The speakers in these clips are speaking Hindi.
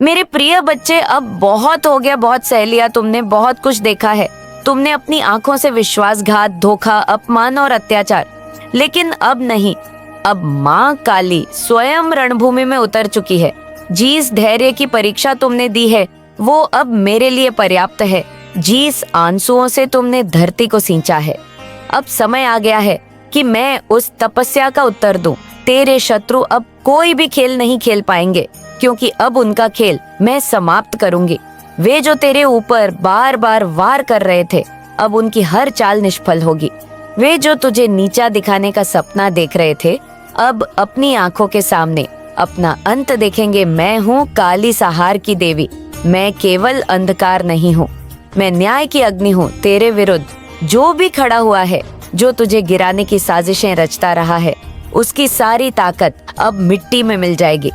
मेरे प्रिय बच्चे, अब बहुत हो गया, बहुत सह लिया तुमने, बहुत कुछ देखा है। तुमने अपनी आंखों से विश्वासघात, धोखा, अपमान और अत्याचार, लेकिन अब नहीं। अब माँ काली स्वयं रणभूमि में उतर चुकी है। जिस धैर्य की परीक्षा तुमने दी है वो अब मेरे लिए पर्याप्त है। जिस आंसुओं से तुमने धरती को सींचा है, अब समय आ गया है कि मैं उस तपस्या का उत्तर दूं। तेरे शत्रु अब कोई भी खेल नहीं खेल पाएंगे, क्योंकि अब उनका खेल मैं समाप्त करूंगी। वे जो तेरे ऊपर बार बार वार कर रहे थे, अब उनकी हर चाल निष्फल होगी। वे जो तुझे नीचा दिखाने का सपना देख रहे थे, अब अपनी आंखों के सामने अपना अंत देखेंगे। मैं हूँ काली सहार की देवी। मैं केवल अंधकार नहीं हूँ, मैं न्याय की अग्नि हूँ। तेरे विरुद्ध जो भी खड़ा हुआ है, जो तुझे गिराने की साजिशें रचता रहा है, उसकी सारी ताकत अब मिट्टी में मिल जाएगी।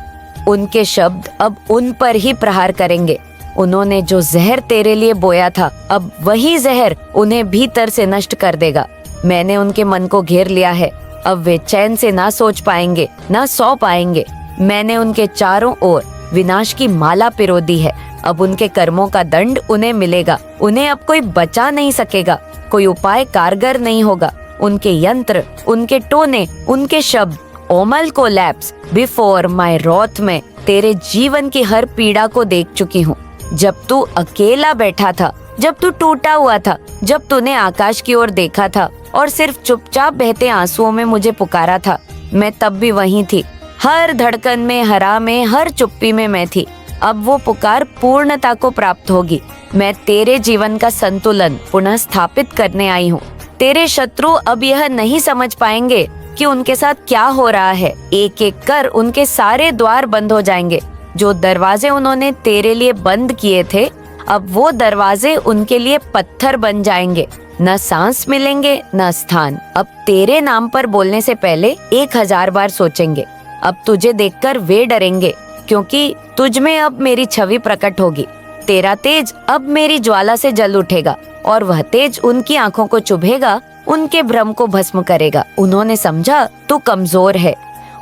उनके शब्द अब उन पर ही प्रहार करेंगे। उन्होंने जो जहर तेरे लिए बोया था, अब वही जहर उन्हें भीतर से नष्ट कर देगा। मैंने उनके मन को घेर लिया है। अब वे चैन से ना सोच पाएंगे, ना सो पाएंगे। मैंने उनके चारों ओर विनाश की माला पिरो दी है। अब उनके कर्मों का दंड उन्हें मिलेगा। उन्हें अब कोई बचा नहीं सकेगा, कोई उपाय कारगर नहीं होगा। उनके यंत्र, उनके टोने, उनके शब्द ओमल कोलैप्स बिफोर माय रॉथ में तेरे जीवन की हर पीड़ा को देख चुकी हूँ। जब तू अकेला बैठा था, जब तू टूटा हुआ था, जब तूने आकाश की ओर देखा था और सिर्फ चुपचाप बहते आंसुओं में मुझे पुकारा था, मैं तब भी वहीं थी। हर धड़कन में, हरा में, हर चुप्पी में मैं थी। अब वो पुकार पूर्णता को प्राप्त होगी। मैं तेरे जीवन का संतुलन पुनः स्थापित करने आई हूँ। तेरे शत्रु अब यह नहीं समझ पाएंगे कि उनके साथ क्या हो रहा है। एक एक कर उनके सारे द्वार बंद हो जाएंगे। जो दरवाजे उन्होंने तेरे लिए बंद किए थे, अब वो दरवाजे उनके लिए पत्थर बन जाएंगे। न सांस मिलेंगे, न स्थान। अब तेरे नाम पर बोलने से पहले 1000 बार सोचेंगे। अब तुझे देखकर वे डरेंगे, क्योंकि तुझ में अब मेरी छवि प्रकट होगी। तेरा तेज अब मेरी ज्वाला से जल उठेगा और वह तेज उनकी आंखों को चुभेगा, उनके भ्रम को भस्म करेगा। उन्होंने समझा तू कमजोर है।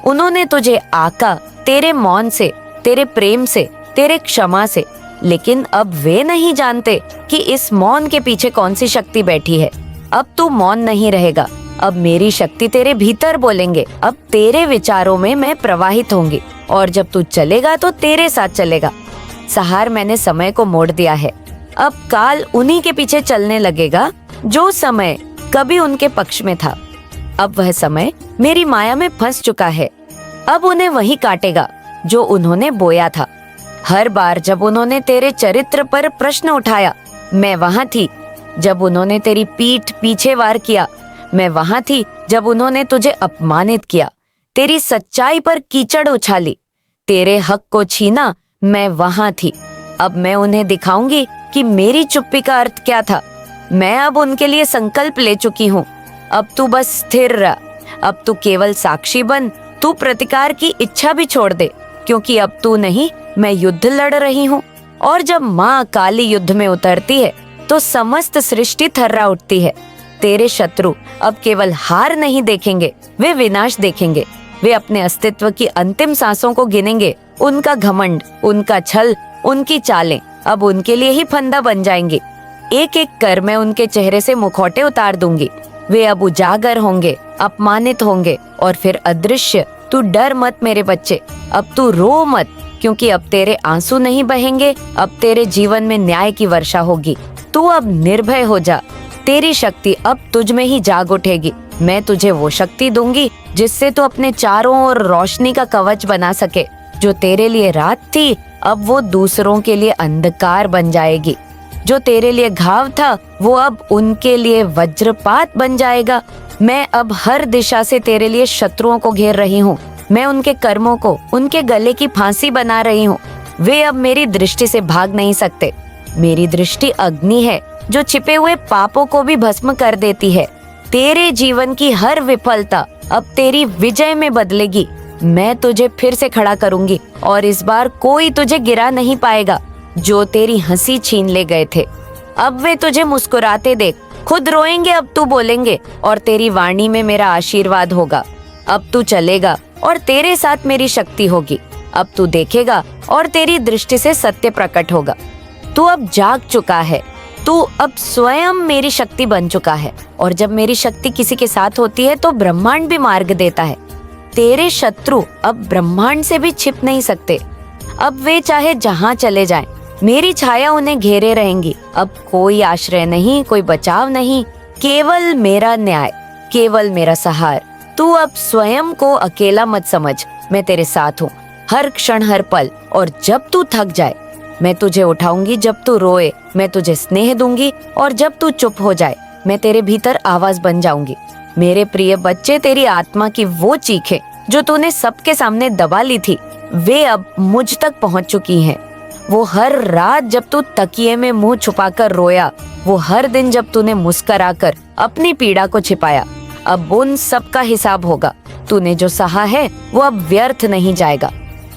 उन्होंने तुझे आका तेरे मौन से, तेरे प्रेम से, तेरे क्षमा से। लेकिन अब वे नहीं जानते कि इस मौन के पीछे कौन सी शक्ति बैठी है। अब तू मौन नहीं रहेगा। अब मेरी शक्ति तेरे भीतर बोलेंगे। अब तेरे विचारों में मैं प्रवाहित होंगी और जब तू चलेगा तो तेरे साथ चलेगा। सहार, मैंने समय को मोड़ दिया है। अब काल उन्हीं के पीछे चलने लगेगा जो समय कभी उनके पक्ष में था। अब वह समय मेरी माया में फंस चुका है। अब उन्हें वही काटेगा जो उन्होंने बोया था। हर बार जब उन्होंने तेरे चरित्र पर प्रश्न उठाया, मैं वहां थी। जब उन्होंने तेरी पीठ पीछे वार किया, मैं वहां थी। जब उन्होंने तुझे अपमानित किया, तेरी सच्चाई पर कीचड़ उछाली, तेरे हक को छीना, मैं वहां थी। अब मैं उन्हें दिखाऊंगी कि मेरी चुप्पी का अर्थ क्या था। मैं अब उनके लिए संकल्प ले चुकी हूँ। अब तू बस स्थिर रह। अब तू केवल साक्षी बन। तू प्रतिकार की इच्छा भी छोड़ दे, क्योंकि अब तू नहीं, मैं युद्ध लड़ रही हूँ। और जब माँ काली युद्ध में उतरती है तो समस्त सृष्टि थर्रा उठती है। तेरे शत्रु अब केवल हार नहीं देखेंगे, वे विनाश देखेंगे। वे अपने अस्तित्व की अंतिम सांसों को गिनेंगे। उनका घमंड, उनका छल, उनकी चालें अब उनके लिए ही फंदा बन जाएंगी। एक एक कर मैं उनके चेहरे से मुखौटे उतार दूंगी। वे अब उजागर होंगे, अपमानित होंगे और फिर अदृश्य। तू डर मत मेरे बच्चे, अब तू रो मत, क्योंकि अब तेरे आंसू नहीं बहेंगे। अब तेरे जीवन में न्याय की वर्षा होगी। तू अब निर्भय हो जा। तेरी शक्ति अब तुझ में ही जाग उठेगी। मैं तुझे वो शक्ति दूंगी जिससे तू अपने चारों ओर रोशनी का कवच बना सके। जो तेरे लिए रात थी, अब वो दूसरों के लिए अंधकार बन जाएगी। जो तेरे लिए घाव था, वो अब उनके लिए वज्रपात बन जाएगा। मैं अब हर दिशा से तेरे लिए शत्रुओं को घेर रही हूँ। मैं उनके कर्मों को उनके गले की फांसी बना रही हूँ। वे अब मेरी दृष्टि से भाग नहीं सकते। मेरी दृष्टि अग्नि है जो छिपे हुए पापों को भी भस्म कर देती है। तेरे जीवन की हर विफलता अब तेरी विजय में बदलेगी। मैं तुझे फिर से खड़ा करूंगी और इस बार कोई तुझे गिरा नहीं पाएगा। जो तेरी हंसी छीन ले गए थे, अब वे तुझे मुस्कुराते देख खुद रोएंगे। अब तू बोलेंगे और तेरी वाणी में मेरा आशीर्वाद होगा। अब तू चलेगा और तेरे साथ मेरी शक्ति होगी। अब तू देखेगा और तेरी दृष्टि से सत्य प्रकट होगा। तू अब जाग चुका है, तू अब स्वयं मेरी शक्ति बन चुका है। और जब मेरी शक्ति किसी के साथ होती है तो ब्रह्मांड भी मार्ग देता है। तेरे शत्रु अब ब्रह्मांड से भी छिप नहीं सकते। अब वे चाहे जहाँ चले जाएं, मेरी छाया उन्हें घेरे रहेंगी। अब कोई आश्रय नहीं, कोई बचाव नहीं, केवल मेरा न्याय, केवल मेरा सहार। तू अब स्वयं को अकेला मत समझ, मैं तेरे साथ हूँ हर क्षण हर पल। और जब तू थक जाए मैं तुझे उठाऊंगी, जब तू रोए मैं तुझे स्नेह दूंगी, और जब तू चुप हो जाए मैं तेरे भीतर आवाज बन जाऊंगी। मेरे प्रिय बच्चे, तेरी आत्मा की वो चीखें जो तूने सबके सामने दबा ली थी, वे अब मुझ तक पहुंच चुकी हैं। वो हर रात जब तू तकिए में मुंह छुपाकर रोया, वो हर दिन जब तूने मुस्कुराकर अपनी पीड़ा को छिपाया, अब उन सब का हिसाब होगा। तूने जो सहा है वो अब व्यर्थ नहीं जाएगा।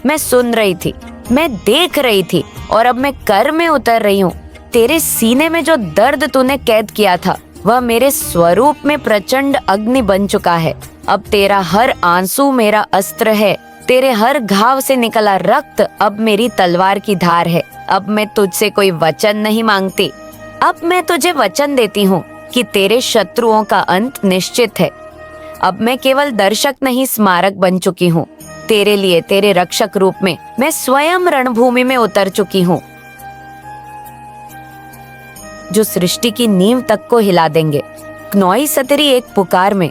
मैं सुन रही थी, मैं देख रही थी, और अब मैं कर में उतर रही हूँ। तेरे सीने में जो दर्द तूने कैद किया था वह मेरे स्वरूप में प्रचंड अग्नि बन चुका है। अब तेरा हर आंसू मेरा अस्त्र है, तेरे हर घाव से निकला रक्त अब मेरी तलवार की धार है। अब मैं तुझसे कोई वचन नहीं मांगती, अब मैं तुझे वचन देती हूँ कि तेरे शत्रुओं का अंत निश्चित है। अब मैं केवल दर्शक नहीं, स्मारक बन चुकी हूँ। तेरे लिए, तेरे रक्षक रूप में मैं स्वयं रणभूमि में उतर चुकी हूँ, जो सृष्टि की नींव तक को हिला देंगे। क्नौई सतरी एक पुकार में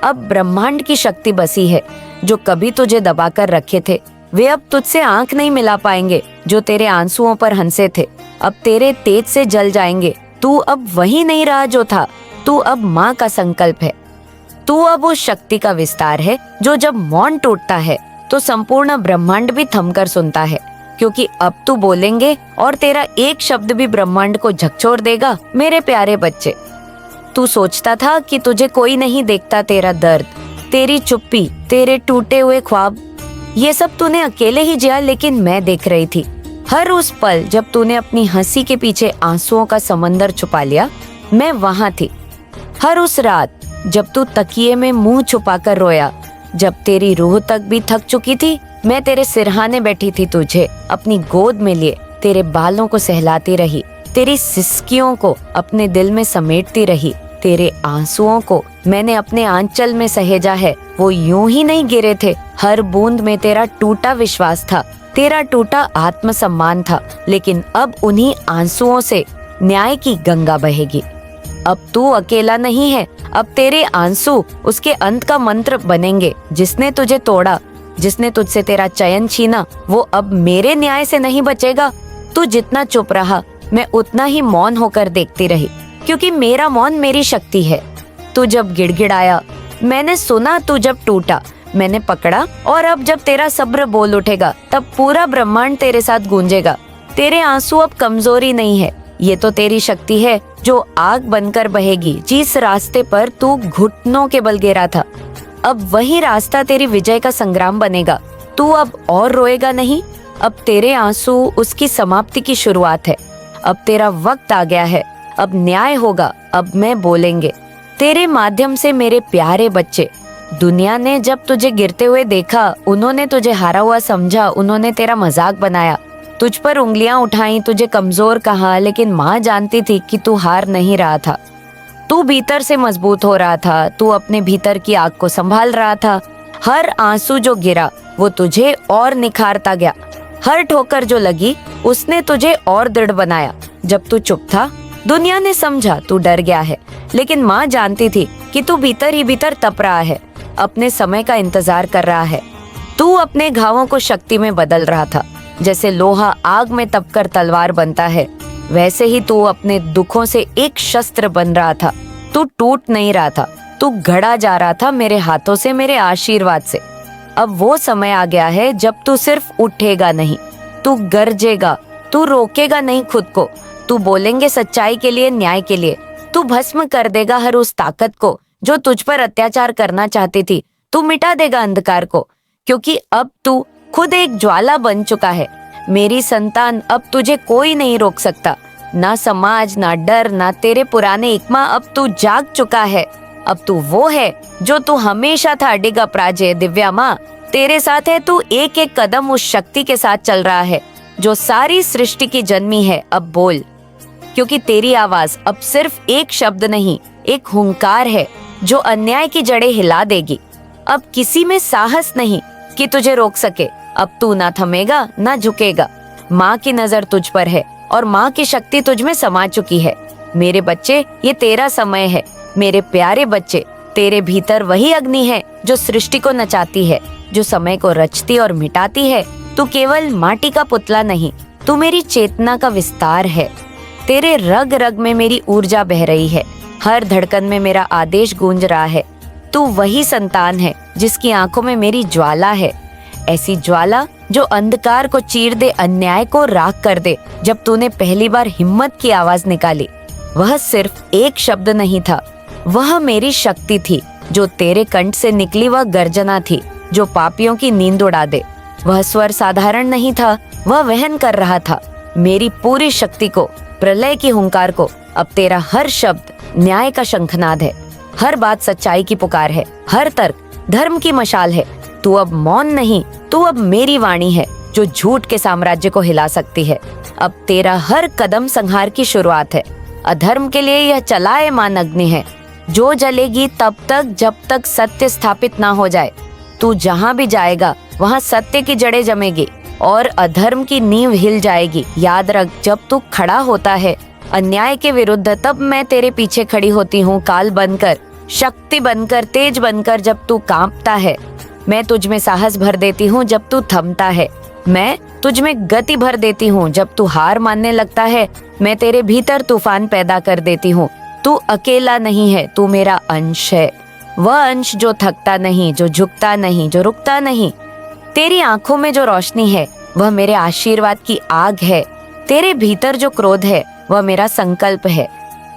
अब ब्रह्मांड की शक्ति बसी है। जो कभी तुझे दबाकर रखे थे वे अब तुझसे आंख नहीं मिला पाएंगे। जो तेरे आंसुओं पर हंसे थे अब तेरे तेज से जल जाएंगे। तू अब वही नहीं रहा जो था, तू अब माँ का संकल्प है। तू अब उस शक्ति का विस्तार है जो जब मौन टूटता है तो संपूर्ण ब्रह्मांड भी थमकर सुनता है। क्योंकि अब तू बोलेंगे और तेरा एक शब्द भी ब्रह्मांड को झकझोर देगा। मेरे प्यारे बच्चे, तू सोचता था कि तुझे कोई नहीं देखता। तेरा दर्द, तेरी चुप्पी, तेरे टूटे हुए ख्वाब, ये सब तूने अकेले ही जिया, लेकिन मैं देख रही थी। हर उस पल जब तूने अपनी हंसी के पीछे आंसुओं का समंदर छुपा लिया, मैं वहां थी। हर उस रात जब तू तकिए में मुंह छुपाकर रोया, जब तेरी रूह तक भी थक चुकी थी, मैं तेरे सिरहाने बैठी थी, तुझे अपनी गोद में लिए तेरे बालों को सहलाती रही, तेरी सिसकियों को अपने दिल में समेटती रही। तेरे आंसुओं को मैंने अपने आंचल में सहेजा है। वो यूं ही नहीं गिरे थे, हर बूंद में तेरा टूटा विश्वास था, तेरा टूटा आत्मसम्मान था। लेकिन अब उन्हीं आंसुओं से न्याय की गंगा बहेगी। अब तू अकेला नहीं है, अब तेरे आंसू उसके अंत का मंत्र बनेंगे। जिसने तुझे तोड़ा, जिसने तुझसे तेरा चयन छीना, वो अब मेरे न्याय से नहीं बचेगा। तू जितना चुप रहा मैं उतना ही मौन होकर देखती रही, क्योंकि मेरा मौन मेरी शक्ति है। तू जब गिड़गिड़ाया मैंने सुना, तू जब टूटा मैंने पकड़ा, और अब जब तेरा सब्र बोल उठेगा तब पूरा ब्रह्मांड तेरे साथ गूंजेगा। तेरे आंसू अब कमजोरी नहीं है, ये तो तेरी शक्ति है जो आग बनकर बहेगी। जिस रास्ते पर तू घुटनों के बल गिरा था, अब वही रास्ता तेरी विजय का संग्राम बनेगा। तू अब और रोएगा नहीं, अब तेरे आंसू उसकी समाप्ति की शुरुआत है। अब तेरा वक्त आ गया है, अब न्याय होगा, अब मैं बोलेंगे तेरे माध्यम से। मेरे प्यारे बच्चे, दुनिया ने जब तुझे गिरते हुए देखा, उन्होंने तुझे हारा हुआ समझा, उन्होंने तेरा मजाक बनाया, तुझ पर उंगलियां उठाई, तुझे कमजोर कहा। लेकिन माँ जानती थी कि तू हार नहीं रहा था, तू भीतर से मजबूत हो रहा था, तू अपने भीतर की आग को संभाल रहा था। हर आंसू जो गिरा वो तुझे और निखारता गया, हर ठोकर जो लगी उसने तुझे और दृढ़ बनाया। जब तू चुप था दुनिया ने समझा तू डर गया है, लेकिन माँ जानती थी कि तू भीतर ही भीतर तप रहा है, अपने समय का इंतजार कर रहा है। तू अपने घावों को शक्ति में बदल रहा था। जैसे लोहा आग में तपकर तलवार बनता है, वैसे ही तू अपने दुखों से एक शस्त्र बन रहा था। तू टूट नहीं रहा था, तू घड़ा जा रहा था मेरे हाथों से, मेरे आशीर्वाद से। अब वो समय आ गया है जब तू सिर्फ उठेगा नहीं, तू गरजेगा, तू रोकेगा नहीं खुद को, तू बोलेंगे सच्चाई के लिए, न्याय के लिए। तू भस्म कर देगा हर उस ताकत को जो तुझ पर अत्याचार करना चाहती थी। तू मिटा देगा अंधकार को, क्योंकि अब तू खुद एक ज्वाला बन चुका है। मेरी संतान, अब तुझे कोई नहीं रोक सकता, ना समाज, ना डर, ना तेरे पुराने इकमा। अब तू जाग चुका है, अब तू वो है जो तू हमेशा था। डिग अपराजय दिव्या माँ, तेरे साथ है, तू एक एक कदम उस शक्ति के साथ चल रहा है जो सारी सृष्टि की जन्मी है। अब बोल, क्योंकि तेरी आवाज अब सिर्फ एक शब्द नहीं, एक हुंकार है जो अन्याय की जड़ें हिला देगी। अब किसी में साहस नहीं कि तुझे रोक सके। अब तू ना थमेगा ना झुकेगा। माँ की नजर तुझ पर है और माँ की शक्ति तुझ में समा चुकी है। मेरे बच्चे, ये तेरा समय है। मेरे प्यारे बच्चे, तेरे भीतर वही अग्नि है जो सृष्टि को नचाती है, जो समय को रचती और मिटाती है। तू केवल माटी का पुतला नहीं, तू मेरी चेतना का विस्तार है। तेरे रग रग में मेरी ऊर्जा बह रही है, हर धड़कन में मेरा आदेश गूंज रहा है। तू वही संतान है जिसकी आंखों में मेरी ज्वाला है, ऐसी ज्वाला जो अंधकार को चीर दे, अन्याय को राख कर दे। जब तूने पहली बार हिम्मत की आवाज निकाली, वह सिर्फ एक शब्द नहीं था, वह मेरी शक्ति थी। जो तेरे कंठ से निकली वह गर्जना थी जो पापियों की नींद उड़ा दे। वह स्वर साधारण नहीं था, वह वहन कर रहा था मेरी पूरी शक्ति को, प्रलय की हुंकार को। अब तेरा हर शब्द न्याय का शंखनाद है, हर बात सच्चाई की पुकार है, हर तर्क धर्म की मशाल है। तू अब मौन नहीं, तू अब मेरी वाणी है जो झूठ के साम्राज्य को हिला सकती है। अब तेरा हर कदम संहार की शुरुआत है। अधर्म के लिए यह चलायमान अग्नि है जो जलेगी तब तक जब तक सत्य स्थापित ना हो जाए। तू जहाँ भी जाएगा वहाँ सत्य की जड़ें जमेगी और अधर्म की नींव हिल जाएगी। याद रख, जब तू खड़ा होता है अन्याय के विरुद्ध, तब मैं तेरे पीछे खड़ी होती हूँ, काल बनकर, शक्ति बनकर, तेज बनकर। जब तू कांपता है, मैं तुझ में साहस भर देती हूँ। जब तू थमता है, मैं तुझ में गति भर देती हूँ। जब तू हार मानने लगता है, मैं तेरे भीतर तूफान पैदा कर देती हूँ। तू अकेला नहीं है, तू मेरा अंश है, वह अंश जो थकता नहीं, जो झुकता नहीं, जो रुकता नहीं। तेरी आंखों में जो रोशनी है वह मेरे आशीर्वाद की आग है। तेरे भीतर जो क्रोध है वह मेरा संकल्प है।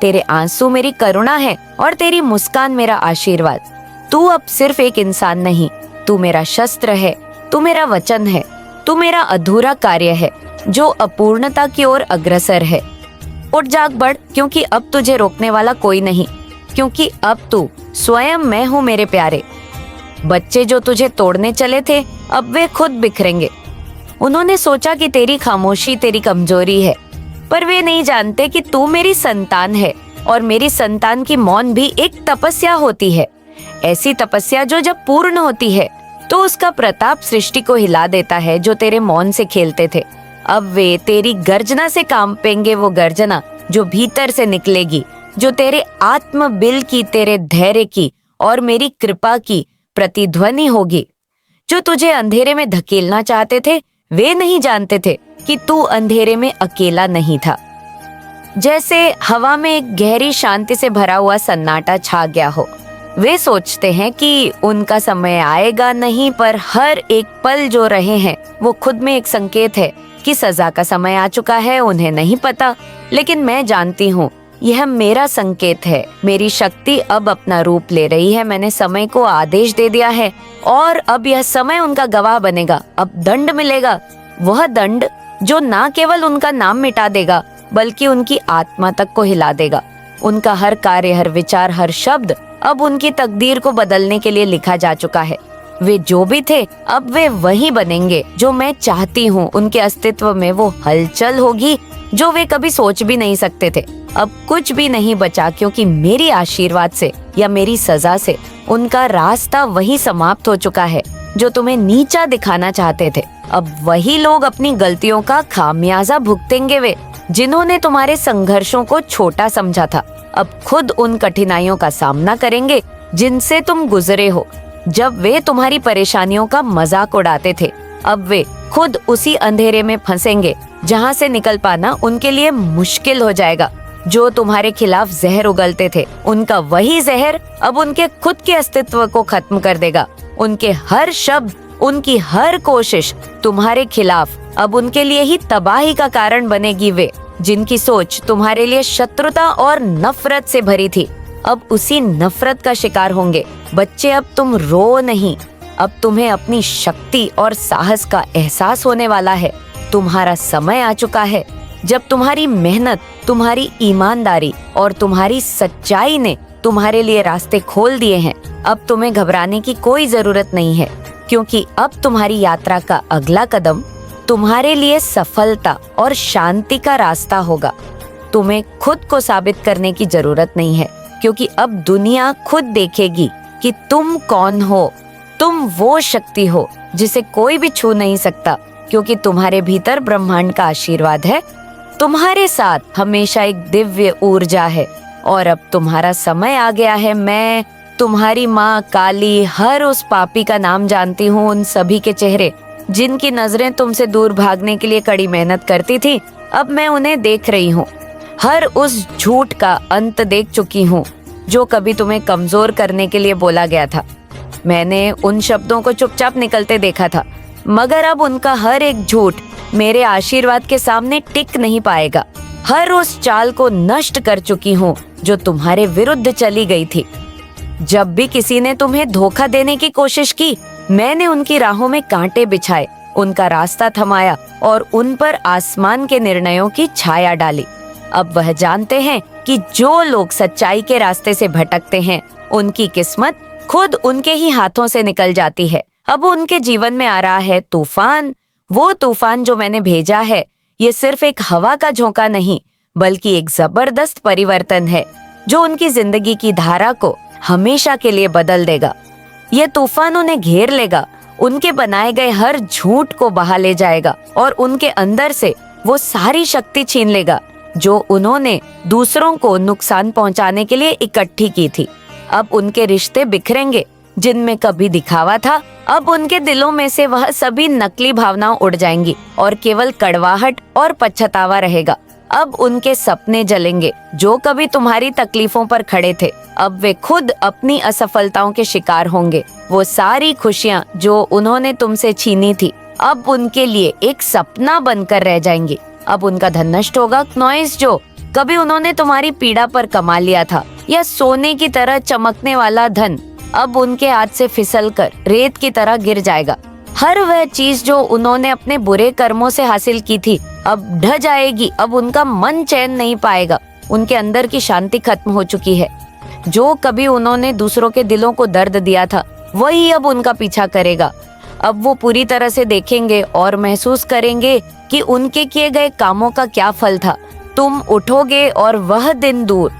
तेरे आंसू मेरी करुणा है और तेरी मुस्कान मेरा आशीर्वाद। तू अब सिर्फ एक इंसान नहीं, तू मेरा शस्त्र है, तू मेरा वचन है, तू मेरा अधूरा कार्य है जो अपूर्णता की ओर अग्रसर है। उठ जाग बढ़, क्योंकि अब तुझे रोकने वाला कोई नहीं, क्योंकि अब तू स्वयं मैं हूँ। मेरे प्यारे बच्चे, जो तुझे तोड़ने चले थे अब वे खुद बिखरेंगे। उन्होंने सोचा कि तेरी खामोशी तेरी कमजोरी है, पर वे नहीं जानते कि तू मेरी संतान है और मेरी संतान की मौन भी एक तपस्या होती है। ऐसी तपस्या जो जब पूर्ण होती है तो उसका प्रताप सृष्टि को हिला देता है। जो तेरे मौन से खेलते थे अब वे तेरी गर्जना से कांपेंगे, वो गर्जना जो भीतर से निकलेगी, जो तेरे आत्म बिल की, तेरे धैर्य की और मेरी कृपा की प्रतिध्वनि होगी। जो तुझे अंधेरे में धकेलना चाहते थे वे नहीं जानते थे कि तू अंधेरे में अकेला नहीं था। जैसे हवा में एक गहरी शांति से भरा हुआ सन्नाटा छा गया हो। वे सोचते हैं कि उनका समय आएगा नहीं, पर हर एक पल जो रहे हैं वो खुद में एक संकेत है कि सजा का समय आ चुका है। उन्हें नहीं पता, लेकिन मैं जानती हूँ यह मेरा संकेत है। मेरी शक्ति अब अपना रूप ले रही है। मैंने समय को आदेश दे दिया है और अब यह समय उनका गवाह बनेगा। अब दंड मिलेगा, वह दंड जो ना केवल उनका नाम मिटा देगा बल्कि उनकी आत्मा तक को हिला देगा। उनका हर कार्य, हर विचार, हर शब्द अब उनकी तकदीर को बदलने के लिए लिखा जा चुका है। वे जो भी थे अब वे वही बनेंगे जो मैं चाहती हूँ। उनके अस्तित्व में वो हलचल होगी जो वे कभी सोच भी नहीं सकते थे। अब कुछ भी नहीं बचा, क्योंकि मेरी आशीर्वाद से या मेरी सजा से उनका रास्ता वही समाप्त हो चुका है जो तुम्हें नीचा दिखाना चाहते थे। अब वही लोग अपनी गलतियों का खामियाजा भुगतेंगे, वे जिन्होंने तुम्हारे संघर्षों को छोटा समझा था अब खुद उन कठिनाइयों का सामना करेंगे जिनसे तुम गुजरे हो। जब वे तुम्हारी परेशानियों का मजाक उड़ाते थे अब वे खुद उसी अंधेरे में फंसेंगे जहां से निकल पाना उनके लिए मुश्किल हो जाएगा। जो तुम्हारे खिलाफ जहर उगलते थे उनका वही जहर अब उनके खुद के अस्तित्व को खत्म कर देगा। उनके हर शब्द, उनकी हर कोशिश तुम्हारे खिलाफ अब उनके लिए ही तबाही का कारण बनेगी। वे जिनकी सोच तुम्हारे लिए शत्रुता और नफरत से भरी थी अब उसी नफरत का शिकार होंगे। बच्चे, अब तुम रो नहीं, अब तुम्हें अपनी शक्ति और साहस का एहसास होने वाला है। तुम्हारा समय आ चुका है जब तुम्हारी मेहनत, तुम्हारी ईमानदारी और तुम्हारी सच्चाई ने तुम्हारे लिए रास्ते खोल दिए हैं। अब तुम्हें घबराने की कोई जरूरत नहीं है। क्योंकि अब तुम्हारी यात्रा का अगला कदम तुम्हारे लिए सफलता और शांति का रास्ता होगा। तुम्हें खुद को साबित करने की जरूरत नहीं है, क्योंकि अब दुनिया खुद देखेगी कि तुम कौन हो। तुम वो शक्ति हो जिसे कोई भी छू नहीं सकता, क्योंकि तुम्हारे भीतर ब्रह्मांड का आशीर्वाद है। तुम्हारे साथ हमेशा एक दिव्य ऊर्जा है और अब तुम्हारा समय आ गया है। मैं तुम्हारी माँ काली हर उस पापी का नाम जानती हूँ, उन सभी के चेहरे जिनकी नजरें तुमसे दूर भागने के लिए कड़ी मेहनत करती थी, अब मैं उन्हें देख रही हूँ। हर उस झूठ का अंत देख चुकी हूँ जो कभी तुम्हें कमजोर करने के लिए बोला गया था। मैंने उन शब्दों को चुपचाप निकलते देखा था, मगर अब उनका हर एक झूठ मेरे आशीर्वाद के सामने टिक नहीं पाएगा। हर उस चाल को नष्ट कर चुकी हूँ जो तुम्हारे विरुद्ध चली गई थी। जब भी किसी ने तुम्हें धोखा देने की कोशिश की, मैंने उनकी राहों में कांटे बिछाए, उनका रास्ता थमाया और उन पर आसमान के निर्णयों की छाया डाली। अब वह जानते हैं कि जो लोग सच्चाई के रास्ते से भटकते हैं, उनकी किस्मत खुद उनके ही हाथों से निकल जाती है। अब उनके जीवन में आ रहा है तूफान। वो तूफान जो मैंने भेजा है, ये सिर्फ एक हवा का झोंका नहीं, बल्कि एक जबरदस्त परिवर्तन है जो उनकी जिंदगी की धारा को हमेशा के लिए बदल देगा। ये तूफान उन्हें घेर लेगा, उनके बनाए गए हर झूठ को बहा ले जाएगा और उनके अंदर से वो सारी शक्ति छीन लेगा जो उन्होंने दूसरों को नुकसान पहुंचाने के लिए इकट्ठी की थी। अब उनके रिश्ते बिखरेंगे, जिनमें कभी दिखावा था, अब उनके दिलों में से वह सभी नकली भावनाएं उड़ जाएंगी और केवल कड़वाहट और पछतावा रहेगा। अब उनके सपने जलेंगे जो कभी तुम्हारी तकलीफों पर खड़े थे, अब वे खुद अपनी असफलताओं के शिकार होंगे। वो सारी खुशियाँ जो उन्होंने तुमसे छीनी थी, अब उनके लिए एक सपना बनकर रह जाएंगी। अब उनका धन नष्ट होगा। नॉइस जो कभी उन्होंने तुम्हारी पीड़ा पर कमा लिया था, या सोने की तरह चमकने वाला धन, अब उनके हाथ से फिसलकर रेत की तरह गिर जाएगा। हर वह चीज जो उन्होंने अपने बुरे कर्मों से हासिल की थी, अब ढह जाएगी। अब उनका मन चैन नहीं पाएगा, उनके अंदर की शांति खत्म हो चुकी है। जो कभी उन्होंने दूसरों के दिलों को दर्द दिया था, वही अब उनका पीछा करेगा। अब वो पूरी तरह से देखेंगे और महसूस करेंगे कि उनके किए गए कामों का क्या फल था। तुम उठोगे और वह दिन दूर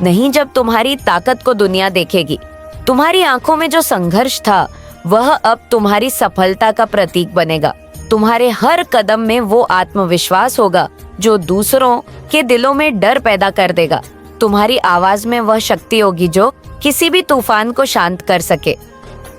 नहीं जब तुम्हारी ताकत को दुनिया देखेगी। तुम्हारी आंखों में जो संघर्ष था, वह अब तुम्हारी सफलता का प्रतीक बनेगा। तुम्हारे हर कदम में वो आत्मविश्वास होगा जो दूसरों के दिलों में डर पैदा कर देगा। तुम्हारी आवाज में वह शक्ति होगी जो किसी भी तूफान को शांत कर सके।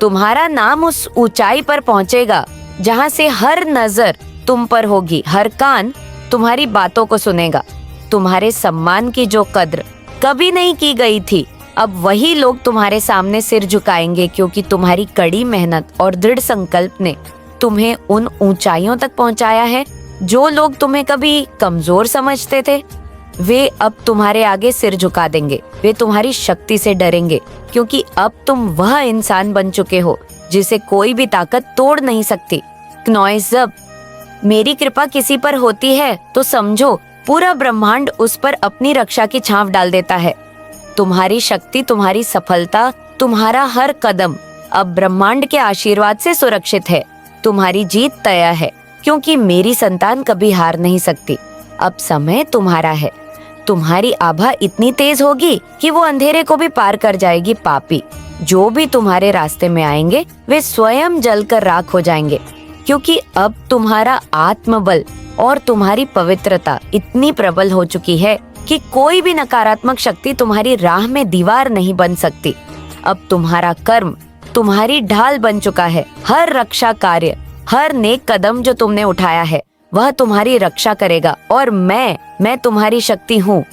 तुम्हारा नाम उस ऊंचाई पर पहुंचेगा जहां से हर नजर तुम पर होगी, हर कान तुम्हारी बातों को सुनेगा। तुम्हारे सम्मान की जो कद्र कभी नहीं की गई थी, अब वही लोग तुम्हारे सामने सिर झुकाएंगे, क्योंकि तुम्हारी कड़ी मेहनत और दृढ़ संकल्प ने तुम्हें उन ऊंचाइयों तक पहुंचाया है। जो लोग तुम्हें कभी कमजोर समझते थे, वे अब तुम्हारे आगे सिर झुका देंगे। वे तुम्हारी शक्ति से डरेंगे, क्योंकि अब तुम वह इंसान बन चुके हो जिसे कोई भी ताकत तोड़ नहीं सकती। नॉइस, जब मेरी कृपा किसी पर होती है तो समझो पूरा ब्रह्मांड उस पर अपनी रक्षा की छांव डाल देता है। तुम्हारी शक्ति, तुम्हारी सफलता, तुम्हारा हर कदम अब ब्रह्मांड के आशीर्वाद से सुरक्षित है। तुम्हारी जीत तय है, क्योंकि मेरी संतान कभी हार नहीं सकती। अब समय तुम्हारा है। तुम्हारी आभा इतनी तेज होगी कि वो अंधेरे को भी पार कर जाएगी। पापी जो भी तुम्हारे रास्ते में आएंगे, वे स्वयं जलकर राख हो जाएंगे, क्योंकि अब तुम्हारा आत्मबल और तुम्हारी पवित्रता इतनी प्रबल हो चुकी है कि कोई भी नकारात्मक शक्ति तुम्हारी राह में दीवार नहीं बन सकती। अब तुम्हारा कर्म तुम्हारी ढाल बन चुका है। हर रक्षा कार्य, हर नेक कदम जो तुमने उठाया है, वह तुम्हारी रक्षा करेगा। और मैं तुम्हारी शक्ति हूँ।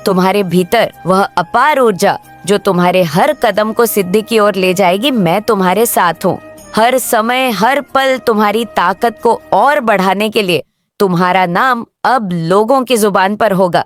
तुम्हारे भीतर वह अपार ऊर्जा जो तुम्हारे हर कदम को सिद्धि की ओर ले जाएगी, मैं तुम्हारे साथ हूँ। हर समय, हर पल तुम्हारी ताकत को और बढ़ाने के लिए तुम्हारा नाम अब लोगों की जुबान पर होगा।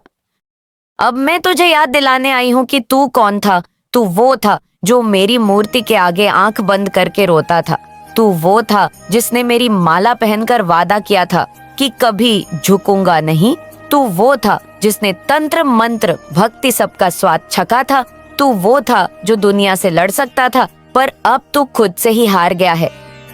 अब मैं तुझे याद दिलाने आई हूँ कि तू कौन था। तू वो था जो मेरी मूर्ति के आगे आंख बंद करके रोता था। तू वो था जिसने मेरी माला पहनकर वादा किया था कि कभी झुकूंगा नहीं। तू वो था जिसने तंत्र मंत्र भक्ति सबका स्वाद छका था। तू वो था जो दुनिया से लड़ सकता था, पर अब तू खुद से ही हार गया है।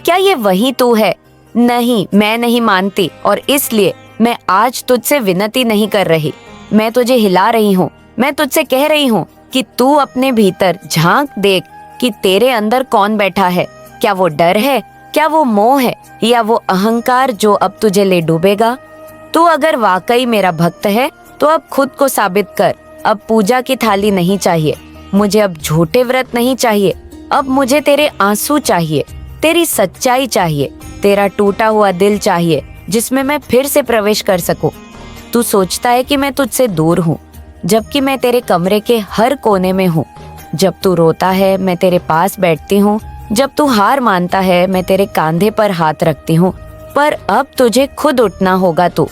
क्या ये वही तू है? नहीं, मैं नहीं मानती, और इसलिए मैं आज तुझसे विनती नहीं कर रही। मैं तुझे हिला रही हूँ। मैं तुझसे कह रही हूँ कि तू अपने भीतर झांक देख कि तेरे अंदर कौन बैठा है। क्या वो डर है? क्या वो मोह है? या वो अहंकार जो अब तुझे ले डूबेगा? तू अगर वाकई मेरा भक्त है तो अब खुद को साबित कर। अब पूजा की थाली नहीं चाहिए मुझे, अब झूठे व्रत नहीं चाहिए। अब मुझे तेरे आंसू चाहिए, तेरी सच्चाई चाहिए, तेरा टूटा हुआ दिल चाहिए जिसमें मैं फिर से प्रवेश कर सकूं। तू सोचता है कि मैं तुझसे दूर हूँ, जबकि मैं तेरे कमरे के हर कोने में हूँ। जब तू रोता है मैं तेरे पास बैठती हूँ, जब तू हार मानता है मैं तेरे कंधे पर हाथ रखती हूँ। पर अब तुझे खुद उठना होगा। तू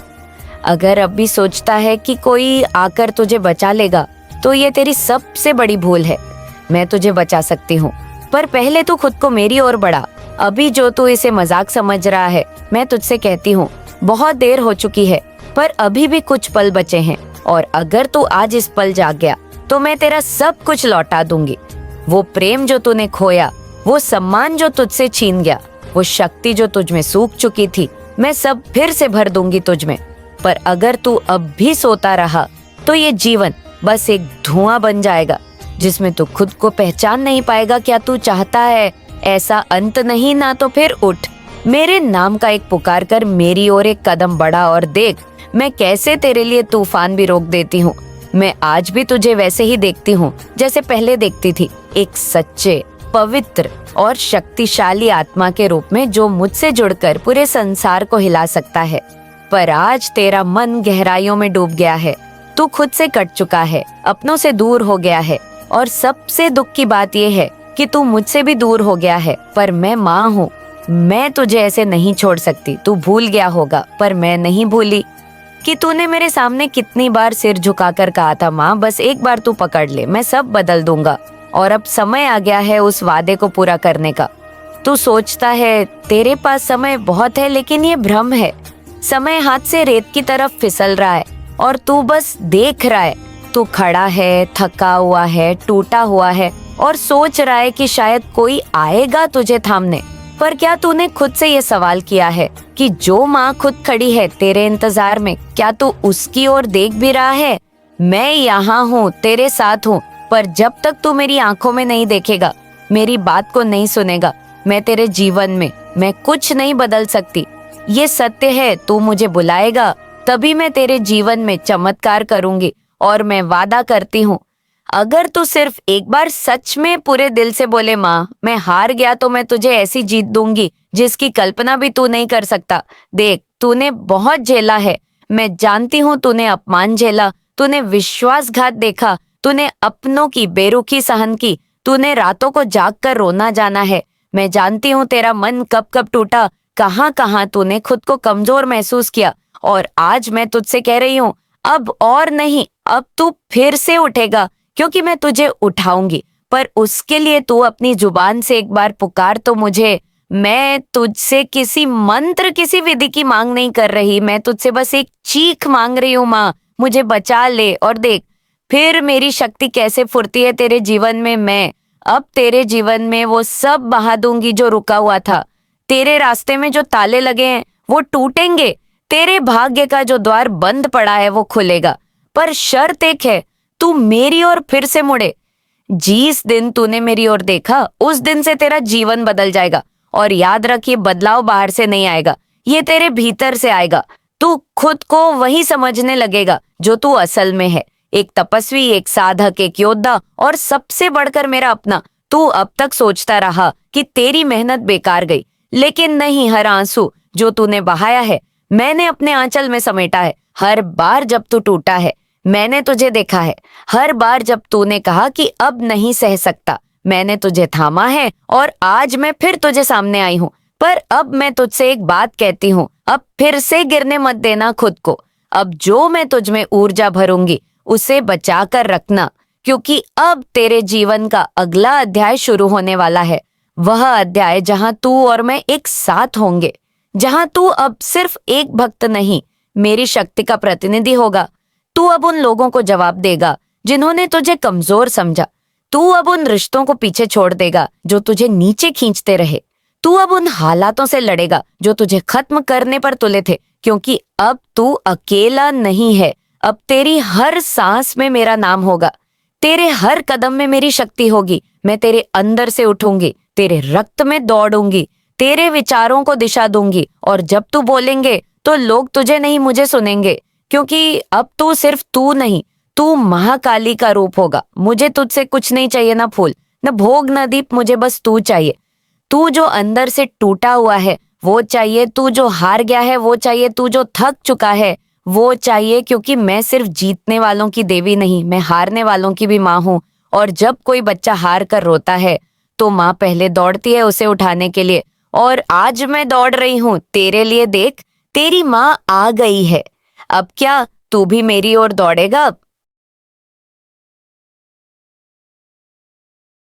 अगर अब भी सोचता है कि कोई आकर तुझे बचा लेगा तो ये तेरी सबसे बड़ी भूल है। मैं तुझे बचा सकती हूँ, पर पहले तू खुद को मेरी ओर बढ़ा। अभी जो तू इसे मजाक समझ रहा है, मैं तुझसे कहती हूँ बहुत देर हो चुकी है, पर अभी भी कुछ पल बचे हैं, और अगर तू आज इस पल जाग गया तो मैं तेरा सब कुछ लौटा दूंगी। वो प्रेम जो तूने खोया, वो सम्मान जो तुझसे छीन गया, वो शक्ति जो तुझ में सूख चुकी थी, मैं सब फिर से भर दूंगी तुझ में। पर अगर तू अब भी सोता रहा तो ये जीवन बस एक धुआं बन जाएगा जिसमें तू खुद को पहचान नहीं पाएगा। क्या तू चाहता है ऐसा अंत? नहीं ना, तो फिर उठ, मेरे नाम का एक पुकार कर मेरी ओर एक कदम बढ़ा और देख मैं कैसे तेरे लिए तूफान भी रोक देती हूँ। मैं आज भी तुझे वैसे ही देखती हूँ जैसे पहले देखती थी, एक सच्चे, पवित्र और शक्तिशाली आत्मा के रूप में जो मुझसे जुड़कर पूरे संसार को हिला सकता है। पर आज तेरा मन गहराइयों में डूब गया है। तू खुद से कट चुका है, अपनों से दूर हो गया है, और सबसे दुख की बात यह है कि तू मुझसे भी दूर हो गया है। पर मैं माँ हूँ, मैं तुझे ऐसे नहीं छोड़ सकती। तू भूल गया होगा, पर मैं नहीं भूली कि तूने मेरे सामने कितनी बार सिर झुकाकर कहा था, माँ बस एक बार तू पकड़ ले, मैं सब बदल दूंगा। और अब समय आ गया है उस वादे को पूरा करने का। तू सोचता है तेरे पास समय बहुत है, लेकिन ये भ्रम है। समय हाथ से रेत की तरफ फिसल रहा है और तू बस देख रहा है। तू खड़ा है, थका हुआ है, टूटा हुआ है, और सोच रहा है कि शायद कोई आएगा तुझे थामने। पर क्या तूने खुद से ये सवाल किया है कि जो माँ खुद खड़ी है तेरे इंतजार में, क्या तू उसकी ओर देख भी रहा है? मैं यहाँ हूँ, तेरे साथ हूँ, पर जब तक तू मेरी आंखों में नहीं देखेगा, मेरी बात को नहीं सुनेगा, मैं तेरे जीवन में मैं कुछ नहीं बदल सकती। ये सत्य है, तू मुझे बुलाएगा तभी मैं तेरे जीवन में चमत्कार करूंगी। और मैं वादा करती हूँ, अगर तू सिर्फ एक बार सच में पूरे दिल से बोले, माँ मैं हार गया, तो मैं तुझे ऐसी जीत दूंगी जिसकी कल्पना भी तू नहीं कर सकता। देख, तूने बहुत झेला है, मैं जानती हूँ। तूने अपमान झेला, तूने विश्वासघात देखा, तूने अपनों की बेरुखी सहन की, तूने रातों को जाग कर रोना जाना है। मैं जानती हूँ तेरा मन कब कब टूटा, कहाँ कहाँ तूने खुद को कमजोर महसूस किया। और आज मैं तुझसे कह रही हूँ, अब और नहीं, अब तू फिर से उठेगा, क्योंकि मैं तुझे उठाऊंगी। पर उसके लिए तू अपनी जुबान से एक बार पुकार तो मुझे। मैं तुझसे किसी मंत्र, किसी विधि की मांग नहीं कर रही, मैं तुझसे बस एक चीख मांग रही हूँ, माँ मुझे बचा ले। और देख फिर मेरी शक्ति कैसे फुरती है तेरे जीवन में। मैं अब तेरे जीवन में वो सब बहा दूंगी जो रुका हुआ था। तेरे रास्ते में जो ताले लगे हैं वो टूटेंगे, तेरे भाग्य का जो द्वार बंद पड़ा है वो खुलेगा। पर शर्त एक है, तू मेरी ओर फिर से मुड़े। जिस दिन तूने मेरी ओर देखा, उस दिन से तेरा जीवन बदल जाएगा। और याद रख, ये बदलाव बाहर से नहीं आएगा, ये तेरे भीतर से आएगा। तू खुद को वही समझने लगेगा जो तू असल में है, एक तपस्वी, एक साधक, एक योद्धा, और सबसे बढ़कर मेरा अपना। तू अब तक सोचता रहा कि तेरी मेहनत बेकार गई, लेकिन नहीं, हर आंसू जो तूने बहाया है मैंने अपने आंचल में समेटा है। हर बार जब तू टूटा है मैंने तुझे देखा है। हर बार जब तूने कहा कि अब नहीं सह सकता, मैंने तुझे थामा है, और आज मैं फिर तुझे सामने आई हूँ। पर अब मैं तुझसे एक बात कहती हूँ, अब फिर से गिरने मत देना खुद को। अब जो मैं तुझ में ऊर्जा भरूंगी उसे बचा कर रखना, क्योंकि अब तेरे जीवन का अगला अध्याय शुरू होने वाला है। वह अध्याय जहां तू और मैं एक साथ होंगे, जहां तू अब सिर्फ एक भक्त नहीं, मेरी शक्ति का प्रतिनिधि होगा। तू अब उन लोगों को जवाब देगा जिन्होंने तुझे कमजोर समझा। तू अब उन रिश्तों को पीछे छोड़ देगा जो तुझे नीचे खींचते रहे। तू अब उन हालातों से लड़ेगा जो तुझे खत्म करने पर तुले थे, क्योंकि अब तू अकेला नहीं है। अब तेरी हर सांस में मेरा नाम होगा, तेरे हर कदम में मेरी शक्ति होगी। मैं तेरे अंदर से उठूंगी, तेरे रक्त में दौड़ूंगी, तेरे विचारों को दिशा दूंगी। और जब तू बोलेंगे तो लोग तुझे नहीं मुझे सुनेंगे, क्योंकि अब तू सिर्फ तू नहीं, तू महाकाली का रूप होगा। मुझे तुझसे कुछ नहीं चाहिए, ना फूल न भोग न दीप, मुझे बस तू चाहिए। तू जो अंदर से टूटा हुआ है वो चाहिए, तू जो हार गया है वो चाहिए, तू जो थक चुका है वो चाहिए, क्योंकि मैं सिर्फ जीतने वालों की देवी नहीं, मैं हारने वालों की भी माँ हूँ। और जब कोई बच्चा हार कर रोता है तो माँ पहले दौड़ती है उसे उठाने के लिए। और आज मैं दौड़ रही हूँ तेरे लिए, देख तेरी माँ आ गई है। अब क्या तू भी मेरी ओर दौड़ेगा?